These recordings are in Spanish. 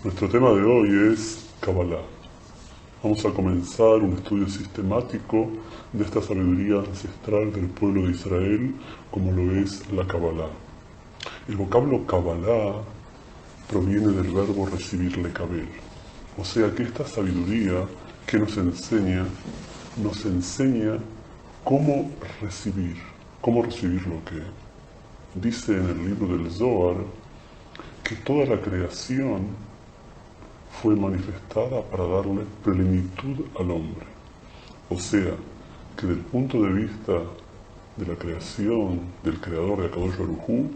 Nuestro tema de hoy es Kabbalah. Vamos a comenzar un estudio sistemático de esta sabiduría ancestral del pueblo de Israel, como lo es la Kabbalah. El vocablo Kabbalah proviene del verbo recibir lekabel. O sea que esta sabiduría que nos enseña cómo recibir lo que dice en el libro del Zohar que toda la creación fue manifestada para darle plenitud al hombre. O sea, que del punto de vista de la creación del creador de Akadosh Baruj Hu,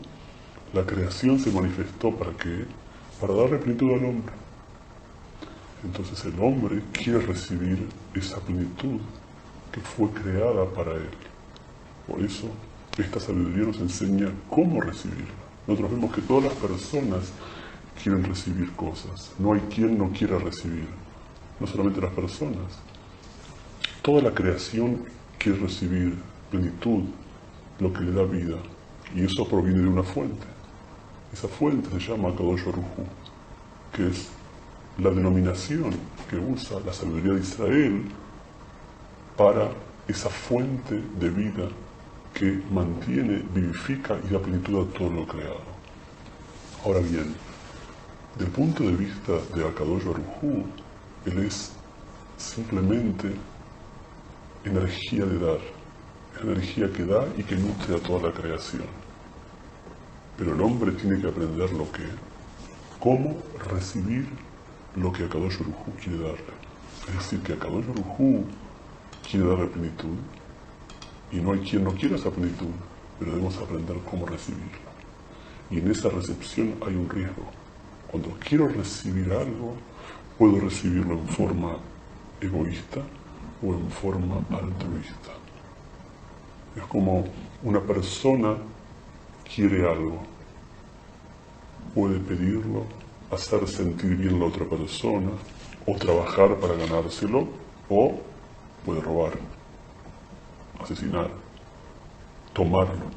la creación se manifestó ¿para qué? Para darle plenitud al hombre. Entonces el hombre quiere recibir esa plenitud que fue creada para él. Por eso esta sabiduría nos enseña cómo recibirla. Nosotros vemos que todas las personas quieren recibir cosas. No hay quien no quiera recibir. No solamente las personas. Toda la creación quiere recibir plenitud, lo que le da vida. Y eso proviene de una fuente. Esa fuente se llama Akadosh Baruj Hu, que es la denominación que usa la sabiduría de Israel para esa fuente de vida que mantiene, vivifica y da plenitud a todo lo creado. Ahora bien, del punto de vista de Akadosh Baruj Hu, él es simplemente energía de dar, energía que da y que nutre a toda la creación. Pero el hombre tiene que aprender cómo recibir lo que Akadosh Baruj Hu quiere darle. Es decir, que Akadosh Baruj Hu quiere darle plenitud, y no hay quien no quiera esa plenitud, pero debemos aprender cómo recibirla. Y en esa recepción hay un riesgo. Cuando quiero recibir algo, puedo recibirlo en forma egoísta o en forma altruista. Es como una persona quiere algo, puede pedirlo, hacer sentir bien a la otra persona, o trabajar para ganárselo, o puede robar, asesinar, tomarlo.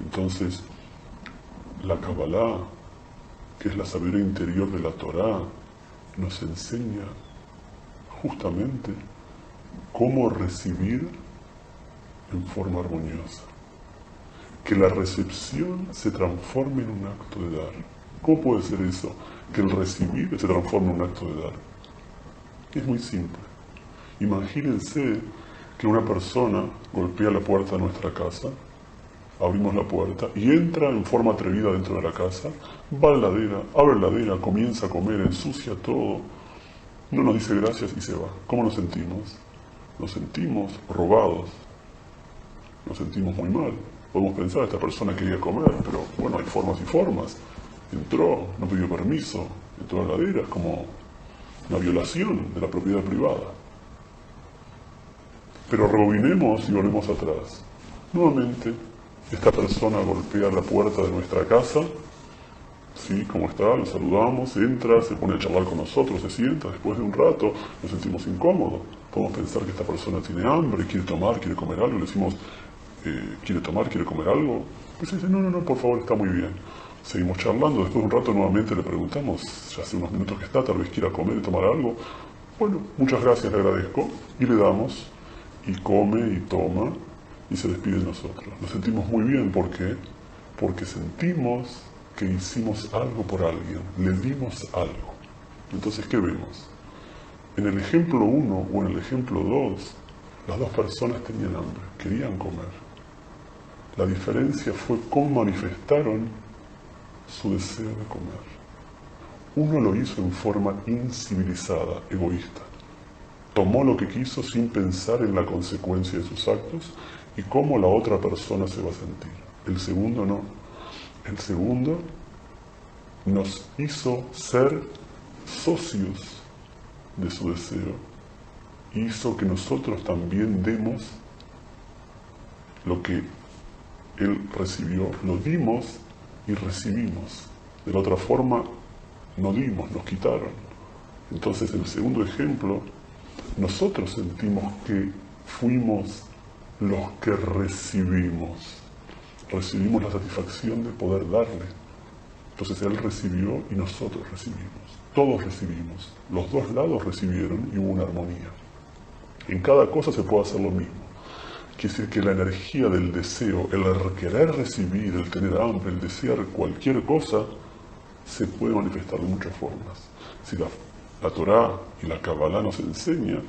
Entonces, la Kabbalah, que es la sabiduría interior de la Torá, nos enseña justamente cómo recibir en forma armoniosa. Que la recepción se transforme en un acto de dar. ¿Cómo puede ser eso? Que el recibir se transforme en un acto de dar. Es muy simple. Imagínense que una persona golpea la puerta de nuestra casa, abrimos la puerta y entra en forma atrevida dentro de la casa, va a la heladera, abre la heladera, comienza a comer, ensucia todo, no nos dice gracias y se va. ¿Cómo nos sentimos? Nos sentimos robados, nos sentimos muy mal. Podemos pensar, esta persona quería comer, pero bueno, hay formas y formas. Entró, no pidió permiso, entró a la heladera, es como una violación de la propiedad privada. Pero rebobinemos y volvemos atrás. Nuevamente, esta persona golpea la puerta de nuestra casa, ¿sí? ¿Cómo está? Lo saludamos, entra, se pone a charlar con nosotros, se sienta, después de un rato nos sentimos incómodos. Podemos pensar que esta persona tiene hambre, quiere tomar, quiere comer algo, le decimos, ¿quiere tomar, quiere comer algo? Pues dice, no, por favor, está muy bien. Seguimos charlando, después de un rato nuevamente le preguntamos, ya hace unos minutos que está, tal vez quiera comer y tomar algo. Bueno, muchas gracias, le agradezco, y le damos, y come y toma, y se despide de nosotros. Nos sentimos muy bien, ¿por qué? Porque sentimos que hicimos algo por alguien, le dimos algo. Entonces, ¿qué vemos? En el ejemplo 1 o en el ejemplo 2, las dos personas tenían hambre, querían comer. La diferencia fue cómo manifestaron su deseo de comer. Uno lo hizo en forma incivilizada, egoísta. Tomó lo que quiso sin pensar en la consecuencia de sus actos y cómo la otra persona se va a sentir. El segundo no. El segundo nos hizo ser socios de su deseo. Hizo que nosotros también demos lo que él recibió. Lo dimos y recibimos. De la otra forma, no dimos, nos quitaron. Entonces, en el segundo ejemplo, nosotros sentimos que fuimos los que recibimos la satisfacción de poder darle. Entonces él recibió y nosotros recibimos. Todos recibimos. Los dos lados recibieron y hubo una armonía. En cada cosa se puede hacer lo mismo. Quiere decir que la energía del deseo, el querer recibir, el tener hambre, el desear cualquier cosa, se puede manifestar de muchas formas. Si la Torá y la Kabbalah nos enseña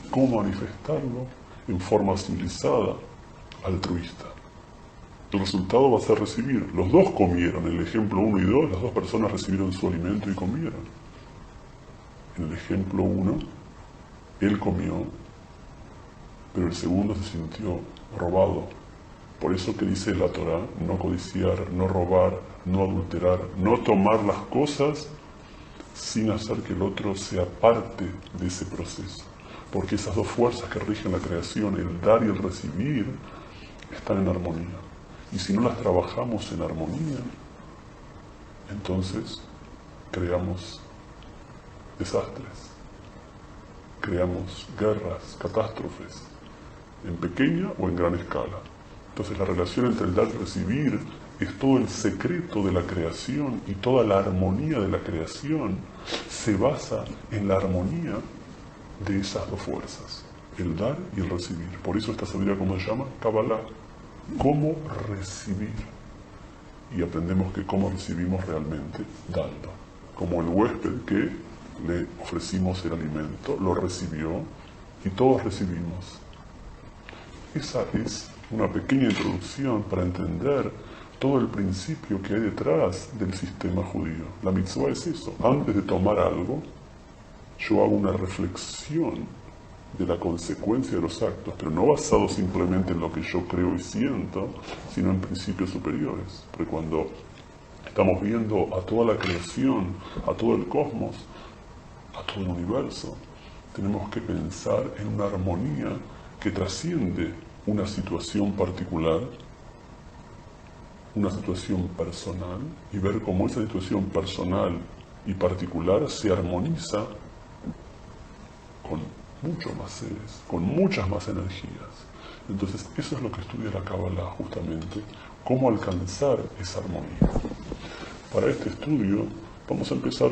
cómo manifestarlo en forma civilizada, altruista. El resultado va a ser recibir. Los dos comieron. En el ejemplo 1 y 2, las dos personas recibieron su alimento y comieron. En el ejemplo 1, él comió, pero el segundo se sintió robado. Por eso que dice la Torá, no codiciar, no robar, no adulterar, no tomar las cosas sin hacer que el otro sea parte de ese proceso. Porque esas dos fuerzas que rigen la creación, el dar y el recibir, están en armonía. Y si no las trabajamos en armonía, entonces creamos desastres, creamos guerras, catástrofes, en pequeña o en gran escala. Entonces la relación entre el dar y recibir es todo el secreto de la creación, y toda la armonía de la creación se basa en la armonía de esas dos fuerzas, el dar y el recibir. Por eso esta sabiduría, ¿cómo se llama? Kabbalah. ¿Cómo recibir? Y aprendemos que cómo recibimos realmente, dando. Como el huésped que le ofrecimos el alimento, lo recibió y todos recibimos. Esa es una pequeña introducción para entender todo el principio que hay detrás del sistema judío. La mitzvah es eso. Antes de tomar algo, yo hago una reflexión de la consecuencia de los actos, pero no basado simplemente en lo que yo creo y siento, sino en principios superiores. Porque cuando estamos viendo a toda la creación, a todo el cosmos, a todo el universo, tenemos que pensar en una armonía que trasciende una situación particular, una situación personal, y ver cómo esa situación personal y particular se armoniza con muchos más seres, con muchas más energías. Entonces eso es lo que estudia la Kabbalah justamente, cómo alcanzar esa armonía. Para este estudio vamos a empezar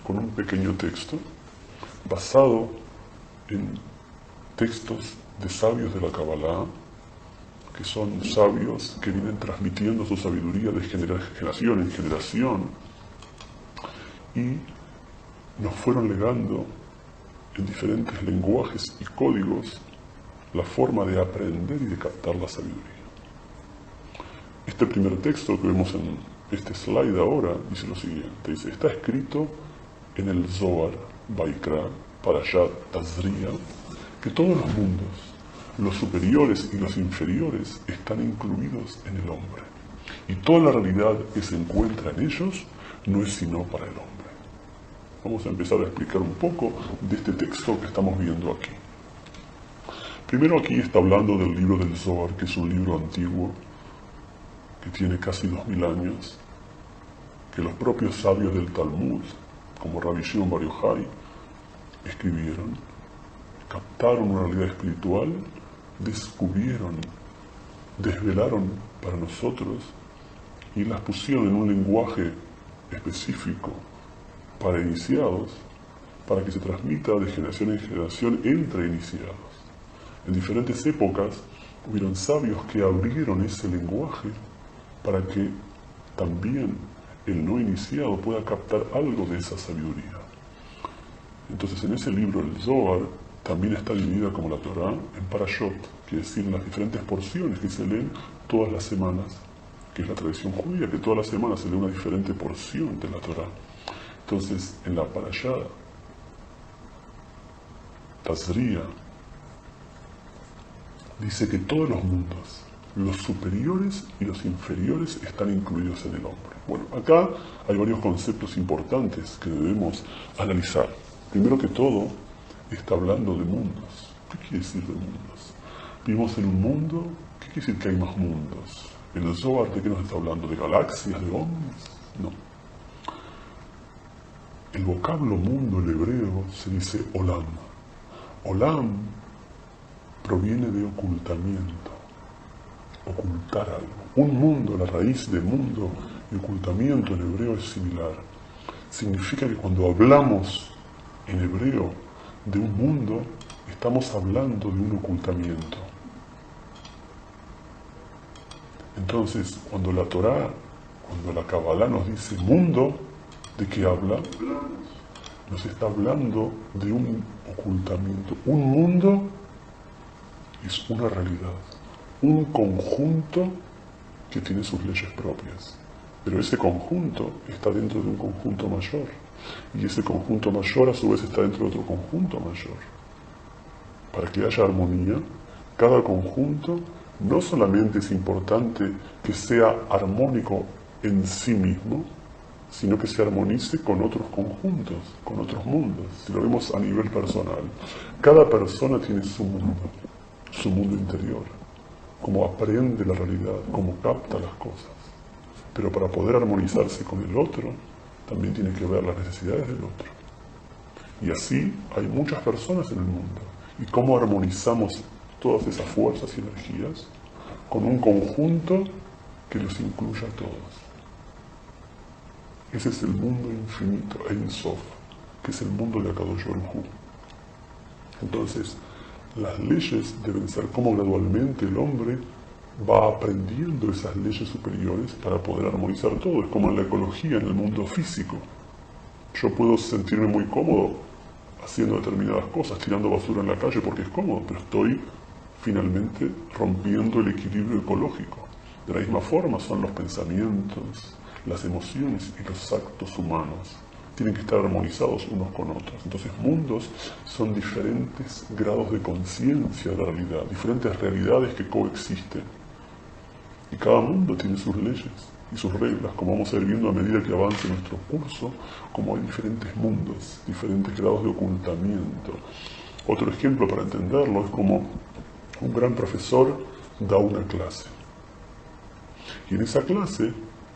con un pequeño texto basado en textos de sabios de la Kabbalah, que son sabios que vienen transmitiendo su sabiduría de generación en generación y nos fueron legando en diferentes lenguajes y códigos la forma de aprender y de captar la sabiduría. Este primer texto que vemos en este slide ahora dice lo siguiente, dice, está escrito en el Zohar, Vaikra, Parashat, Tazria, que todos los mundos, los superiores y los inferiores, están incluidos en el hombre. Y toda la realidad que se encuentra en ellos no es sino para el hombre. Vamos a empezar a explicar un poco de este texto que estamos viendo aquí. Primero aquí está hablando del libro del Zohar, que es un libro antiguo, que tiene casi 2000 años, que los propios sabios del Talmud, como Rabbi Shimon Bar Yochai, escribieron, captaron una realidad espiritual, descubrieron, desvelaron para nosotros y las pusieron en un lenguaje específico para iniciados, para que se transmita de generación en generación entre iniciados. En diferentes épocas hubieron sabios que abrieron ese lenguaje para que también el no iniciado pueda captar algo de esa sabiduría. Entonces en ese libro, el Zohar, también está dividida como la Torá en parashot, que es decir, las diferentes porciones que se leen todas las semanas, que es la tradición judía, que todas las semanas se lee una diferente porción de la Torá. Entonces, en la parashá Tazria, dice que todos los mundos, los superiores y los inferiores, están incluidos en el hombre. Bueno, acá hay varios conceptos importantes que debemos analizar. Primero que todo, está hablando de mundos. ¿Qué quiere decir de mundos? Vivimos en un mundo, ¿qué quiere decir que hay más mundos? ¿El Zohar de qué nos está hablando? ¿De galaxias, de ovnis? No. El vocablo mundo en hebreo se dice olam. Olam proviene de ocultamiento, ocultar algo. Un mundo, la raíz de mundo Y ocultamiento en hebreo es similar. Significa que cuando hablamos en hebreo de un mundo, estamos hablando de un ocultamiento. Entonces, cuando la Torá, cuando la Kabbalah nos dice mundo, ¿de qué habla? Nos está hablando de un ocultamiento. Un mundo es una realidad, un conjunto que tiene sus leyes propias. Pero ese conjunto está dentro de un conjunto mayor. Y ese conjunto mayor a su vez está dentro de otro conjunto mayor. Para que haya armonía, cada conjunto no solamente es importante que sea armónico en sí mismo, sino que se armonice con otros conjuntos, con otros mundos. Si lo vemos a nivel personal, cada persona tiene su mundo interior, cómo aprende la realidad, cómo capta las cosas. Pero para poder armonizarse con el otro, también tiene que ver las necesidades del otro. Y así hay muchas personas en el mundo. ¿Y cómo armonizamos todas esas fuerzas y energías? Con un conjunto que los incluya a todos. Ese es el mundo infinito, Ein Sof, que es el mundo de Akadosh Baruj Hu. Entonces, las leyes deben ser como gradualmente el hombre va aprendiendo esas leyes superiores para poder armonizar todo. Es como en la ecología, en el mundo físico. Yo puedo sentirme muy cómodo haciendo determinadas cosas, tirando basura en la calle porque es cómodo, pero estoy finalmente rompiendo el equilibrio ecológico. De la misma forma son los pensamientos, las emociones y los actos humanos. Tienen que estar armonizados unos con otros. Entonces, mundos son diferentes grados de conciencia de la realidad, diferentes realidades que coexisten. Y cada mundo tiene sus leyes y sus reglas, como vamos a ir viendo a medida que avance nuestro curso, como hay diferentes mundos, diferentes grados de ocultamiento. Otro ejemplo para entenderlo es como un gran profesor da una clase. Y en esa clase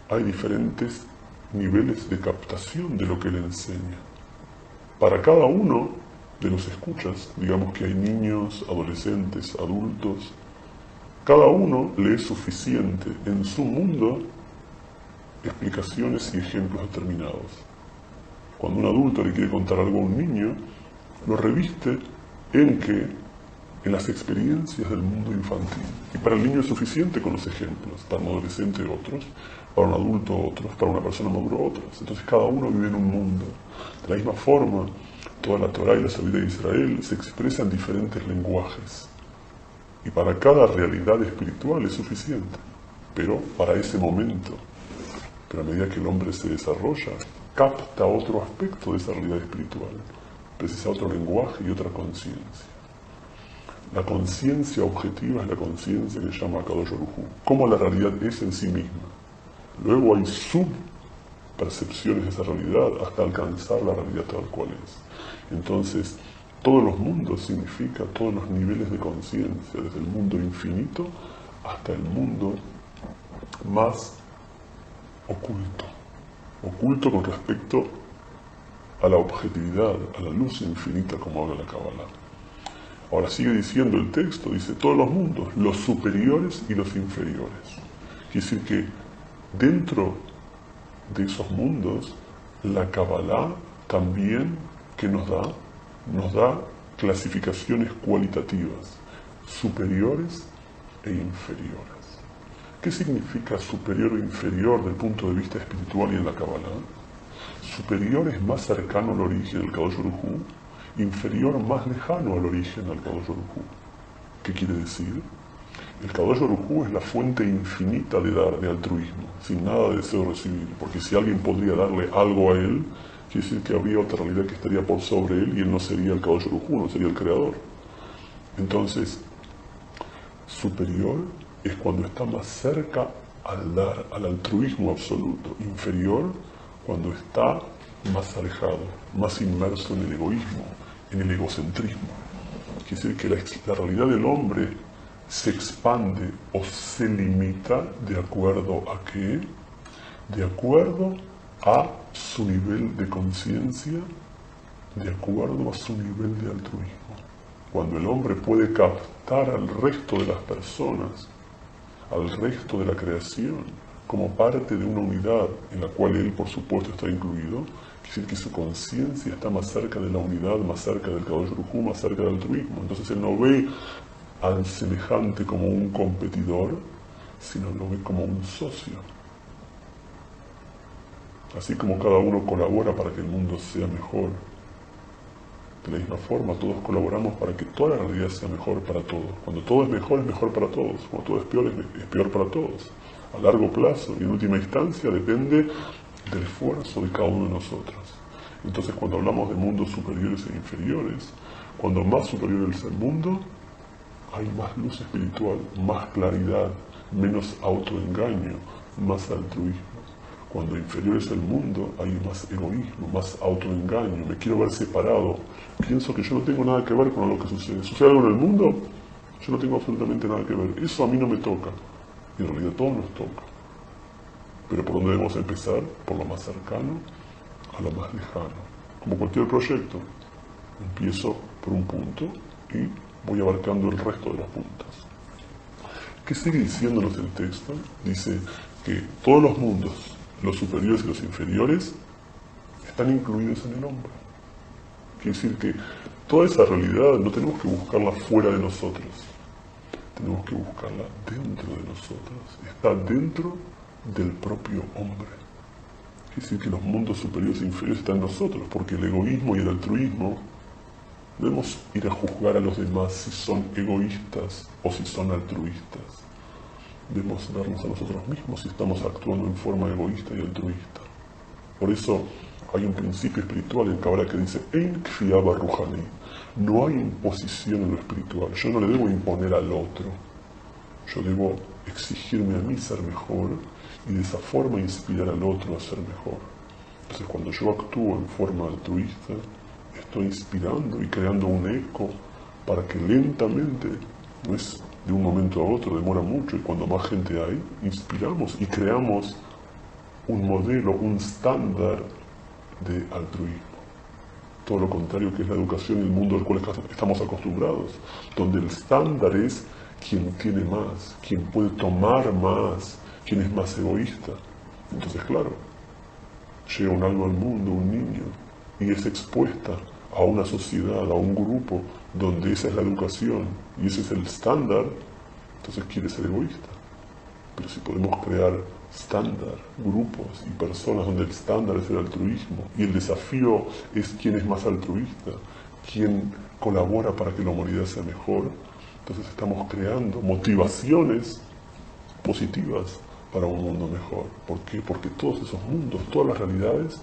hay diferentes niveles de captación de lo que él enseña. Para cada uno de los escuchas, digamos que hay niños, adolescentes, adultos, cada uno le es suficiente en su mundo explicaciones y ejemplos determinados. Cuando un adulto le quiere contar algo a un niño, lo reviste en las experiencias del mundo infantil. Y para el niño es suficiente con los ejemplos, para un adolescente otros, para un adulto otros, para una persona madura otros. Entonces cada uno vive en un mundo. De la misma forma, toda la Torá y la sabiduría de Israel se expresa en diferentes lenguajes. Y para cada realidad espiritual es suficiente, pero para ese momento. Pero a medida que el hombre se desarrolla, capta otro aspecto de esa realidad espiritual, precisa otro lenguaje y otra conciencia. La conciencia objetiva es la conciencia que se llama Akadosh Baruj Hu, como la realidad es en sí misma. Luego hay subpercepciones de esa realidad hasta alcanzar la realidad tal cual es. Entonces, todos los mundos significa todos los niveles de conciencia, desde el mundo infinito hasta el mundo más oculto con respecto a la objetividad, a la luz infinita como habla la Kabbalah. Ahora sigue diciendo el texto, dice todos los mundos, los superiores y los inferiores. Quiere decir que dentro de esos mundos, la Kabbalah también que nos da clasificaciones cualitativas, superiores e inferiores. ¿Qué significa superior o inferior desde el punto de vista espiritual y en la Kabbalah? Superior es más cercano al origen del Kadosh Baruj Hu, inferior más lejano al origen del Kadosh Baruj Hu. ¿Qué quiere decir? El Kadosh Baruj Hu es la fuente infinita de dar, de altruismo, sin nada de deseo de recibir, porque si alguien podría darle algo a él, quiere decir que habría otra realidad que estaría por sobre él y él no sería el Kadosh Baruj Hu, no sería el creador. Entonces, superior es cuando está más cerca al dar, al altruismo absoluto. Inferior cuando está más alejado, más inmerso en el egoísmo, en el egocentrismo. Quiere decir que la realidad del hombre se expande o se limita de acuerdo a qué? De acuerdo a su nivel de conciencia, de acuerdo a su nivel de altruismo. Cuando el hombre puede captar al resto de las personas, al resto de la creación, como parte de una unidad en la cual él, por supuesto, está incluido, quiere decir que su conciencia está más cerca de la unidad, más cerca del Kadosh Baruj Hu, más cerca del altruismo. Entonces él no ve al semejante como un competidor, sino lo ve como un socio. Así como cada uno colabora para que el mundo sea mejor, de la misma forma todos colaboramos para que toda la realidad sea mejor para todos. Cuando todo es mejor para todos. Cuando todo es peor para todos. A largo plazo y en última instancia depende del esfuerzo de cada uno de nosotros. Entonces cuando hablamos de mundos superiores e inferiores, cuando más superior es el mundo, hay más luz espiritual, más claridad, menos autoengaño, más altruismo. Cuando inferior es el mundo, hay más egoísmo, más autoengaño, me quiero ver separado, pienso que yo no tengo nada que ver con lo que sucede. ¿Sucede algo en el mundo? Yo no tengo absolutamente nada que ver, eso a mí no me toca, y en realidad todo nos toca. Pero ¿por dónde debemos empezar? Por lo más cercano a lo más lejano. Como cualquier proyecto, empiezo por un punto y voy abarcando el resto de los puntos. ¿Qué sigue diciéndonos el texto? Dice que todos los mundos, los superiores y los inferiores, están incluidos en el hombre. Quiere decir que toda esa realidad no tenemos que buscarla fuera de nosotros, tenemos que buscarla dentro de nosotros, está dentro del propio hombre. Quiere decir que los mundos superiores e inferiores están en nosotros, porque el egoísmo y el altruismo, no debemos ir a juzgar a los demás si son egoístas o si son altruistas. Debemos vernos a nosotros mismos si estamos actuando en forma egoísta y altruista. Por eso hay un principio espiritual en Kabbalah que dice Ein Kfiyah Ruhani. No hay imposición en lo espiritual. Yo no le debo imponer al otro. Yo debo exigirme a mí ser mejor y de esa forma inspirar al otro a ser mejor. Entonces cuando yo actúo en forma altruista, estoy inspirando y creando un eco para que lentamente, no es de un momento a otro, demora mucho, y cuando más gente hay, inspiramos y creamos un modelo, un estándar de altruismo. Todo lo contrario que es la educación y el mundo al cual estamos acostumbrados, donde el estándar es quien tiene más, quien puede tomar más, quien es más egoísta. Entonces, claro, llega un alma al mundo, un niño, y es expuesta a una sociedad, a un grupo, donde esa es la educación y ese es el estándar, entonces quiere ser egoísta. Pero si podemos crear estándar, grupos y personas donde el estándar es el altruismo y el desafío es quién es más altruista, quién colabora para que la humanidad sea mejor, entonces estamos creando motivaciones positivas para un mundo mejor. ¿Por qué? Porque todos esos mundos, todas las realidades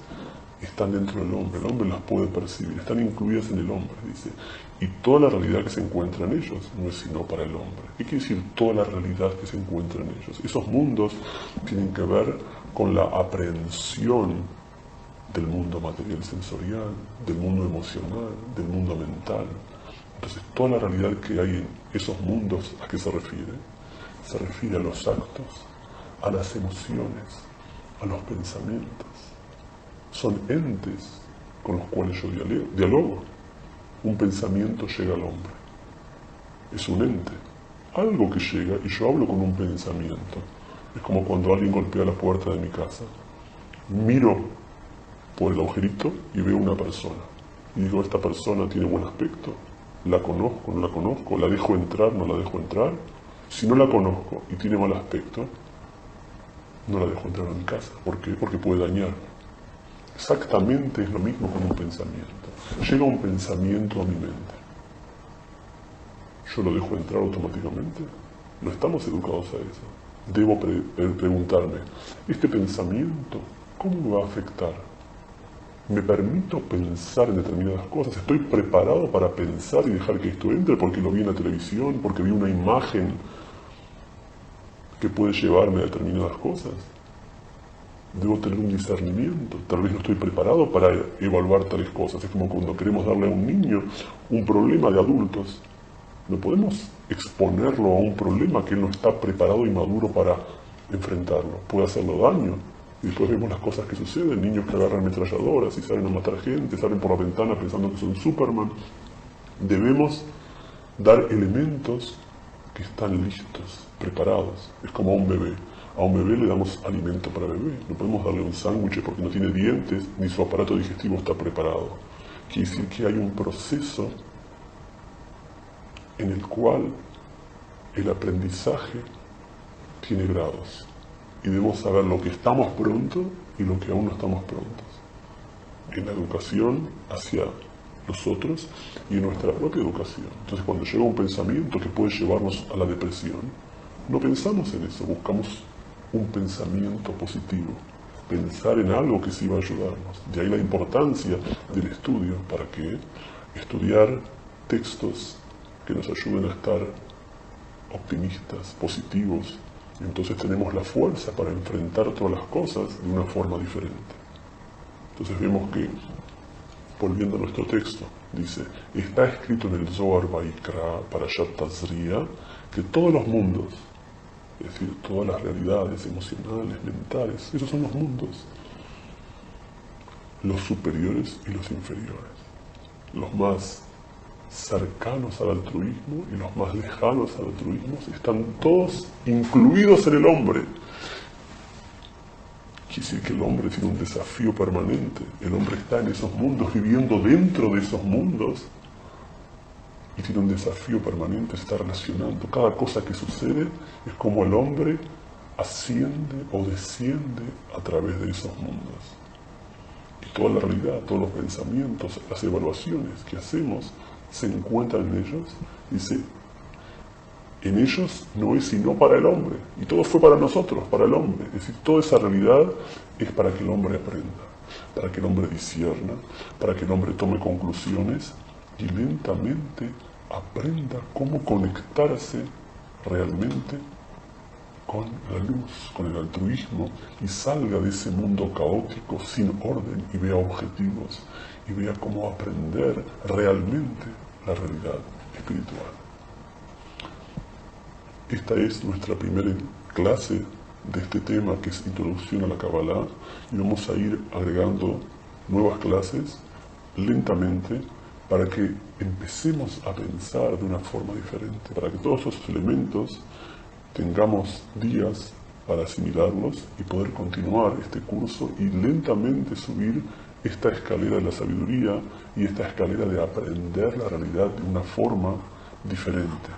están dentro del hombre, el hombre las puede percibir, están incluidas en el hombre, dice. Y toda la realidad que se encuentra en ellos no es sino para el hombre. ¿Qué quiere decir toda la realidad que se encuentra en ellos? Esos mundos tienen que ver con la aprehensión del mundo material sensorial, del mundo emocional, del mundo mental. Entonces toda la realidad que hay en esos mundos, ¿a qué se refiere? Se refiere a los actos, a las emociones, a los pensamientos. Son entes con los cuales yo dialogo. Un pensamiento llega al hombre. Es un ente. Algo que llega y yo hablo con un pensamiento. Es como cuando alguien golpea la puerta de mi casa. Miro por el agujerito y veo una persona. Y digo, esta persona tiene buen aspecto. ¿La conozco? ¿No la conozco? ¿La dejo entrar? ¿No la dejo entrar? Si no la conozco y tiene mal aspecto, no la dejo entrar a mi casa. ¿Por qué? Porque puede dañarme. Exactamente es lo mismo con un pensamiento. Llega un pensamiento a mi mente. ¿Yo lo dejo entrar automáticamente? No estamos educados a eso. Debo preguntarme, ¿este pensamiento cómo me va a afectar? ¿Me permito pensar en determinadas cosas? ¿Estoy preparado para pensar y dejar que esto entre porque lo vi en la televisión, porque vi una imagen que puede llevarme a determinadas cosas? Debo tener un discernimiento, tal vez no estoy preparado para evaluar tales cosas. Es como cuando queremos darle a un niño un problema de adultos. No podemos exponerlo a un problema que él no está preparado y maduro para enfrentarlo. Puede hacerlo daño. Y después vemos las cosas que suceden, niños que agarran ametralladoras y salen a matar gente, salen por la ventana pensando que son Superman. Debemos dar elementos que están listos, preparados. Es como un bebé. A un bebé le damos alimento para bebé. No podemos darle un sándwich porque no tiene dientes ni su aparato digestivo está preparado. Quiere decir que hay un proceso en el cual el aprendizaje tiene grados. Y debemos saber lo que estamos pronto y lo que aún no estamos prontos. En la educación hacia los otros y en nuestra propia educación. Entonces cuando llega un pensamiento que puede llevarnos a la depresión, no pensamos en eso, buscamos un pensamiento positivo, pensar en algo que sí va a ayudarnos. De ahí la importancia del estudio, para que estudiar textos que nos ayuden a estar optimistas, positivos, y entonces tenemos la fuerza para enfrentar todas las cosas de una forma diferente. Entonces vemos que, volviendo a nuestro texto, dice, está escrito en el Zohar Vaikra, Parashat Tazria, que todos los mundos, es decir, todas las realidades emocionales, mentales, esos son los mundos, los superiores y los inferiores, los más cercanos al altruismo y los más lejanos al altruismo, están todos incluidos en el hombre. Quiere decir que el hombre tiene un desafío permanente, el hombre está en esos mundos, viviendo dentro de esos mundos, y tiene un desafío permanente, se está relacionando. Cada cosa que sucede es como el hombre asciende o desciende a través de esos mundos. Y toda la realidad, todos los pensamientos, las evaluaciones que hacemos se encuentran en ellos. Dice, en ellos no es sino para el hombre. Y todo fue para nosotros, para el hombre. Es decir, toda esa realidad es para que el hombre aprenda, para que el hombre discierna, para que el hombre tome conclusiones y lentamente aprenda cómo conectarse realmente con la luz, con el altruismo, y salga de ese mundo caótico, sin orden, y vea objetivos, y vea cómo aprender realmente la realidad espiritual. Esta es nuestra primera clase de este tema, que es Introducción a la Kabbalah, y vamos a ir agregando nuevas clases lentamente para que empecemos a pensar de una forma diferente, para que todos esos elementos tengamos días para asimilarlos y poder continuar este curso y lentamente subir esta escalera de la sabiduría y esta escalera de aprender la realidad de una forma diferente.